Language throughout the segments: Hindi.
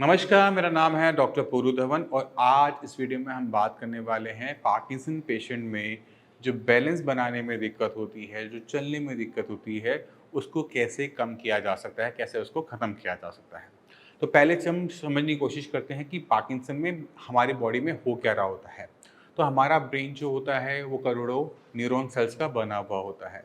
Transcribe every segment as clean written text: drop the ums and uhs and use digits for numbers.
नमस्कार, मेरा नाम है डॉक्टर पूरू धवन और आज इस वीडियो में हम बात करने वाले हैं पार्किंसन पेशेंट में जो बैलेंस बनाने में दिक्कत होती है, जो चलने में दिक्कत होती है, उसको कैसे कम किया जा सकता है, कैसे उसको ख़त्म किया जा सकता है। तो पहले से हम समझने की कोशिश करते हैं कि पार्किंसन में हमारी बॉडी में हो क्या रहा होता है। तो हमारा ब्रेन जो होता है वो करोड़ों न्यूरॉन सेल्स का बना हुआ होता है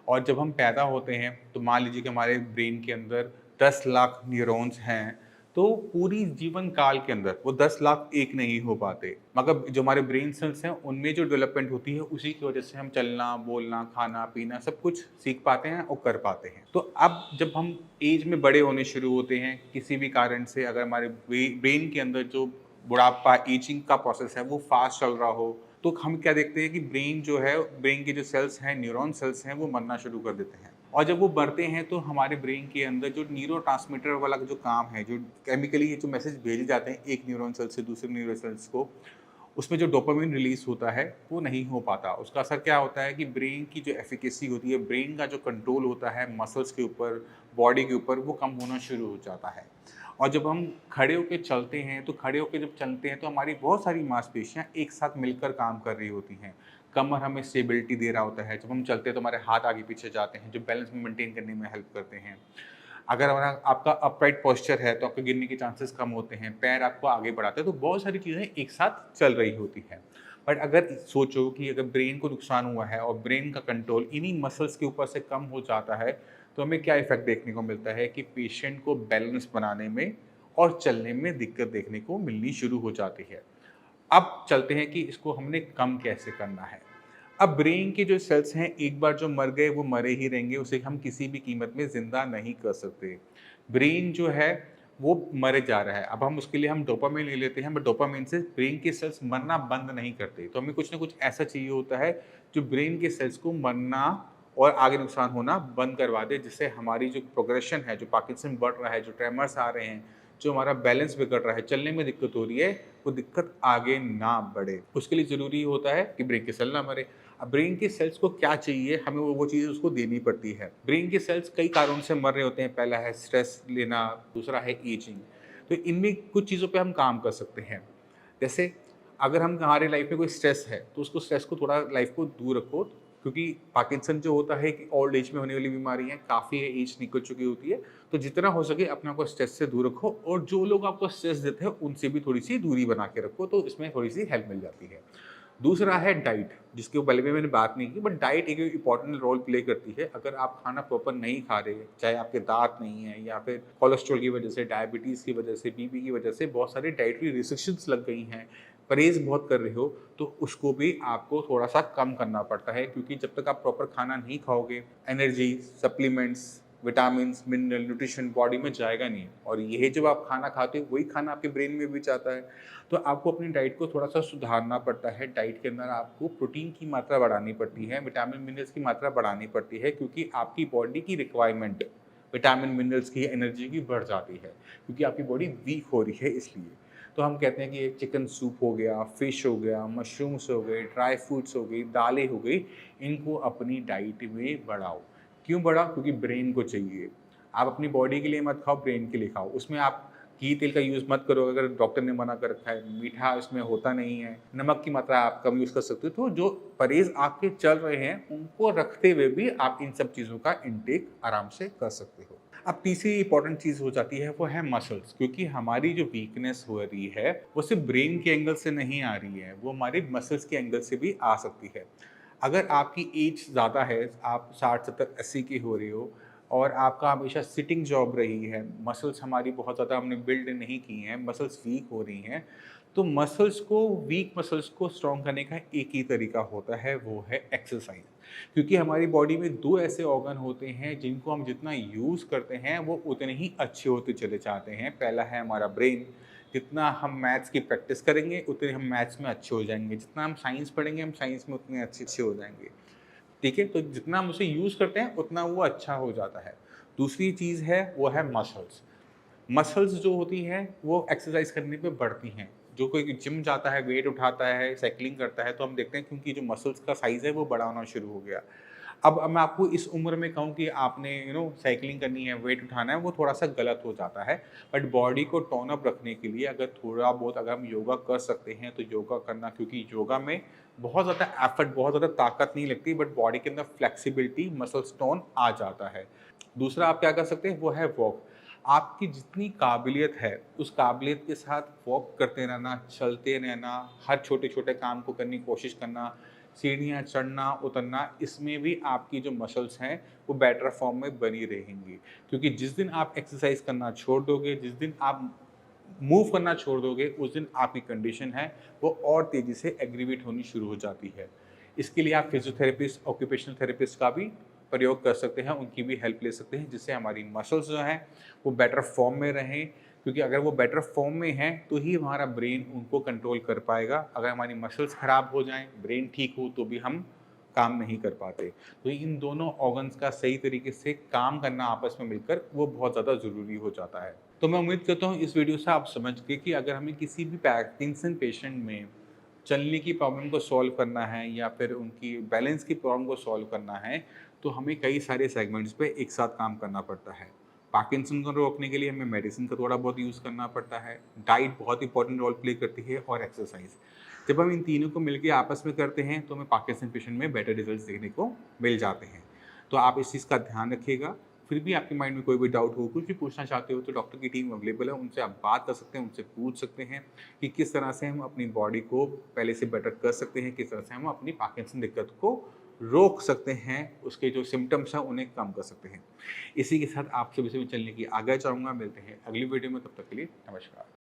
और जब हम पैदा होते हैं तो मान लीजिए कि हमारे ब्रेन के अंदर 10 लाख न्यूरॉन्स हैं, तो पूरी जीवन काल के अंदर वो 10 लाख एक नहीं हो पाते, मगर जो हमारे ब्रेन सेल्स हैं उनमें जो डेवलपमेंट होती है उसी की वजह से हम चलना, बोलना, खाना, पीना सब कुछ सीख पाते हैं और कर पाते हैं। तो अब जब हम एज में बड़े होने शुरू होते हैं, किसी भी कारण से अगर हमारे ब्रेन के अंदर जो बुढ़ापा, एजिंग का प्रोसेस है वो फास्ट चल रहा हो, तो हम क्या देखते हैं कि ब्रेन जो है, ब्रेन के जो सेल्स हैं, न्यूरॉन सेल्स हैं, वो मरना शुरू कर देते हैं। और जब वो बढ़ते हैं तो हमारे ब्रेन के अंदर जो न्यूरोट्रांसमीटर वाला जो काम है, जो केमिकली ये जो मैसेज भेजे जाते हैं एक न्यूरॉन सेल से दूसरे न्यूरॉन सेल्स को, उसमें जो डोपामाइन रिलीज होता है वो नहीं हो पाता। उसका असर क्या होता है कि ब्रेन की जो एफिकेसी होती है, ब्रेन का जो कंट्रोल होता है मसल्स के ऊपर, बॉडी के ऊपर, वो कम होना शुरू हो जाता है। और जब हम खड़े होकर चलते हैं तो खड़े होकर जब चलते हैं तो हमारी बहुत सारी मांसपेशियां एक साथ मिलकर काम कर रही होती हैं। कमर हमें स्टेबिलिटी दे रहा होता है, जब हम चलते हैं तो हमारे हाथ आगे पीछे जाते हैं जो बैलेंस में मेंटेन करने में हेल्प करते हैं। अगर हमारा आपका अपराइट पोस्चर है तो आपके गिरने के चांसेस कम होते हैं, पैर आपको आगे बढ़ाते हैं, तो बहुत सारी चीज़ें एक साथ चल रही होती हैं। बट अगर सोचो कि अगर ब्रेन को नुकसान हुआ है और ब्रेन का कंट्रोल इन्हीं मसल्स के ऊपर से कम हो जाता है, तो हमें क्या इफ़ेक्ट देखने को मिलता है कि पेशेंट को बैलेंस बनाने में और चलने में दिक्कत देखने को मिलनी शुरू हो जाती है। अब चलते हैं कि इसको हमने कम कैसे करना है। अब ब्रेन के जो सेल्स हैं एक बार जो मर गए वो मरे ही रहेंगे, उसे हम किसी भी कीमत में ज़िंदा नहीं कर सकते। ब्रेन जो है वो मरे जा रहा है, अब हम उसके लिए हम डोपामाइन ले लेते हैं, बट डोपामाइन से ब्रेन के सेल्स मरना बंद नहीं करते। तो हमें कुछ ना कुछ ऐसा चाहिए होता है जो ब्रेन के सेल्स को मरना और आगे नुकसान होना बंद करवा दे, जिससे हमारी जो प्रोग्रेशन है, जो पार्किंसन बढ़ रहा है, जो ट्रेमर्स आ रहे हैं, जो हमारा बैलेंस बिगड़ रहा है, चलने में दिक्कत हो रही है, वो दिक्कत आगे ना बढ़े। उसके लिए ज़रूरी होता है कि ब्रेन के सेल ना मरे। अब ब्रेन के सेल्स को क्या चाहिए, हमें वो चीज़ उसको देनी पड़ती है। ब्रेन के सेल्स कई कारणों से मर रहे होते हैं, पहला है स्ट्रेस लेना, दूसरा है एजिंग। तो इनमें कुछ चीज़ों पे हम काम कर सकते हैं। जैसे अगर हम हमारे लाइफ में कोई स्ट्रेस है, तो उसको स्ट्रेस को थोड़ा लाइफ को दूर रखो, क्योंकि पार्किंसन जो होता है कि ओल्ड एज में होने वाली बीमारी है, काफ़ी एज निकल चुकी होती है, तो जितना हो सके अपने आप को स्ट्रेस से दूर रखो और जो लोग आपको स्ट्रेस देते हैं उनसे भी थोड़ी-सी दूरी बना के रखो, तो इसमें थोड़ी-सी हेल्प मिल जाती है। दूसरा है डाइट, जिसके पहले भी मैंने बात नहीं की, बट डाइट एक इम्पॉर्टेंट रोल प्ले करती है। अगर आप खाना प्रॉपर नहीं खा रहे, चाहे आपके दाँत नहीं है या फिर कोलेस्ट्रॉल की वजह से, डायबिटीज़ की वजह से, बीपी की वजह से बहुत सारी डाइटरी रिस्ट्रिक्शंस लग गई हैं, परहेज़ बहुत कर रहे हो, तो उसको भी आपको थोड़ा-सा कम करना पड़ता है, क्योंकि जब तक आप प्रॉपर खाना नहीं खाओगे, energy, supplements, vitamins, mineral, nutrition body में जाएगा नहीं, और ये जब आप खाना खाते हो वही खाना आपके ब्रेन में भी जाता है। तो आपको अपनी डाइट को थोड़ा-सा सुधारना पड़ता है। डाइट के अंदर आपको प्रोटीन की मात्रा बढ़ानी पड़ती है, विटामिन, मिनरल्स की मात्रा बढ़ानी पड़ती है, क्योंकि आपकी बॉडी की रिक्वायरमेंट विटामिन, मिनरल्स की, एनर्जी की बढ़ जाती है, क्योंकि आपकी बॉडी वीक हो रही है इसलिए। तो हम कहते हैं कि एक चिकन सूप हो गया, फिश हो गया, मशरूम्स हो गए, ड्राई फ्रूट्स हो गई, दालें हो गई, इनको अपनी डाइट में बढ़ाओ। क्यों बढ़ाओ? क्योंकि ब्रेन को चाहिए। आप अपनी बॉडी के लिए मत खाओ, ब्रेन के लिए खाओ। उसमें आप घी तेल का यूज़ मत करो, अगर डॉक्टर ने मना कर रखा है। मीठा इसमें होता नहीं है, नमक की मात्रा आप कम यूज़ कर सकते हो। तो जो परहेज़ आपके चल रहे हैं, उनको रखते हुए भी आप इन सब चीज़ों का इंटेक आराम से कर सकते हो। अब तीसरी इंपॉर्टेंट चीज़ हो जाती है, वो है मसल्स, क्योंकि हमारी जो वीकनेस हो रही है, वो सिर्फ़ ब्रेन के एंगल से नहीं आ रही है, वो हमारे मसल्स के एंगल से भी आ सकती है। अगर आपकी एज ज़्यादा है, आप 60, 70, 80 की हो रहे हो और आपका हमेशा सिटिंग जॉब रही है, मसल्स हमारी बहुत ज़्यादा हमने बिल्ड नहीं की हैं, मसल्स वीक हो रही हैं, तो वीक मसल्स को स्ट्रॉन्ग करने का एक ही तरीका होता है, वो है एक्सरसाइज। क्योंकि हमारी बॉडी में 2 ऐसे ऑर्गन होते हैं जिनको हम जितना यूज़ करते हैं वो उतने ही अच्छे होते चले जाते हैं। पहला है हमारा ब्रेन, जितना हम मैथ्स की प्रैक्टिस करेंगे उतने हम मैथ्स में अच्छे हो जाएँगे, जितना हम साइंस पढ़ेंगे हम साइंस में उतने अच्छे हो जाएँगे। ठीक है? तो जितना हम उसे यूज़ करते हैं उतना वो अच्छा हो जाता है। दूसरी चीज़ है वो है मसल्स। मसल्स जो होती हैं वो एक्सरसाइज़ करने पे बढ़ती हैं। जो कोई जिम जाता है, वेट उठाता है, साइक्लिंग करता है, तो हम देखते हैं कि उनकी जो मसल्स का साइज़ है वो बड़ा होना शुरू हो गया। अब मैं आपको इस उम्र में कहूँ कि आपने साइक्लिंग करनी है, वेट उठाना है, वो थोड़ा-सा गलत हो जाता है। बट बॉडी को टोन अप रखने के लिए अगर थोड़ा बहुत अगर हम योगा कर सकते हैं, तो योगा करना, क्योंकि योगा में बहुत ज़्यादा एफर्ट, बहुत ज़्यादा ताकत नहीं लगती, बट बॉडी के अंदर फ्लेक्सिबिलिटी, मसल्स टोन आ जाता है। दूसरा आप क्या कर सकते हैं, वो है वॉक। आपकी जितनी काबिलियत है, उस काबिलियत के साथ वॉक करते रहना, चलते रहना, हर छोटे-छोटे काम को करने की कोशिश करना, सीढ़ियाँ चढ़ना, उतरना, इसमें भी आपकी जो मसल्स हैं, वो बेटर फॉर्म में बनी रहेंगी। क्योंकि जिस दिन आप एक्सरसाइज़ करना छोड़ दोगे, जिस दिन आप मूव करना छोड़ दोगे, उस दिन आपकी कंडीशन है, वो और तेज़ी से एग्रीवेट होनी शुरू हो जाती है। इसके लिए आप फिज़ियोथेरेपिस्ट, ऑक्यूपेशनल थेरेपिस्ट का भी प्रयोग कर सकते हैं, उनकी भी हेल्प ले सकते हैं, जिससे हमारी मसल्स जो हैं, वो बेटर फॉर्म में रहें। क्योंकि अगर वो बेटर फॉर्म में हैं, तो ही हमारा ब्रेन उनको कंट्रोल कर पाएगा। अगर हमारी मसल्स खराब हो जाएँ, ब्रेन ठीक हो, तो भी हम काम नहीं कर पाते। तो इन दोनों ऑर्गन्स का सही तरीके से काम करना आपस में मिलकर, वो बहुत ज़्यादा ज़रूरी हो जाता है। तो मैं उम्मीद करता हूँ इस वीडियो से आप समझ गए कि अगर हमें किसी भी पार्किंसन पेशेंट में चलने की प्रॉब्लम को सॉल्व करना है या फिर उनकी बैलेंस की प्रॉब्लम को सॉल्व करना है, तो हमें कई सारे सेगमेंट्स पे एक साथ काम करना पड़ता है। पार्किंसन को रोकने के लिए हमें मेडिसिन का थोड़ा बहुत यूज़ करना पड़ता है, डाइट बहुत इंपॉर्टेंट रोल प्ले करती है, और एक्सरसाइज। जब हम इन तीनों को मिलके आपस में करते हैं, तो हमें पार्किंसन पेशेंट में बेटर रिजल्ट्स देखने को मिल जाते हैं। तो आप इस चीज़ का ध्यान रखिएगा। फिर भी आपके माइंड में कोई भी डाउट हो, कुछ भी पूछना चाहते हो, तो डॉक्टर की टीम अवेलेबल है, उनसे आप बात कर सकते हैं, उनसे पूछ सकते हैं कि किस तरह से हम अपनी बॉडी को पहले से बेटर कर सकते हैं, किस तरह से हम अपनी पार्किंसन दिक्कत को रोक सकते हैं, उसके जो सिम्पटम्स हैं उन्हें कम कर सकते हैं। इसी के साथ आप सभी से मैं चलने की आज्ञा चाहूँगा। मिलते हैं अगली वीडियो में, तब तक के लिए नमस्कार।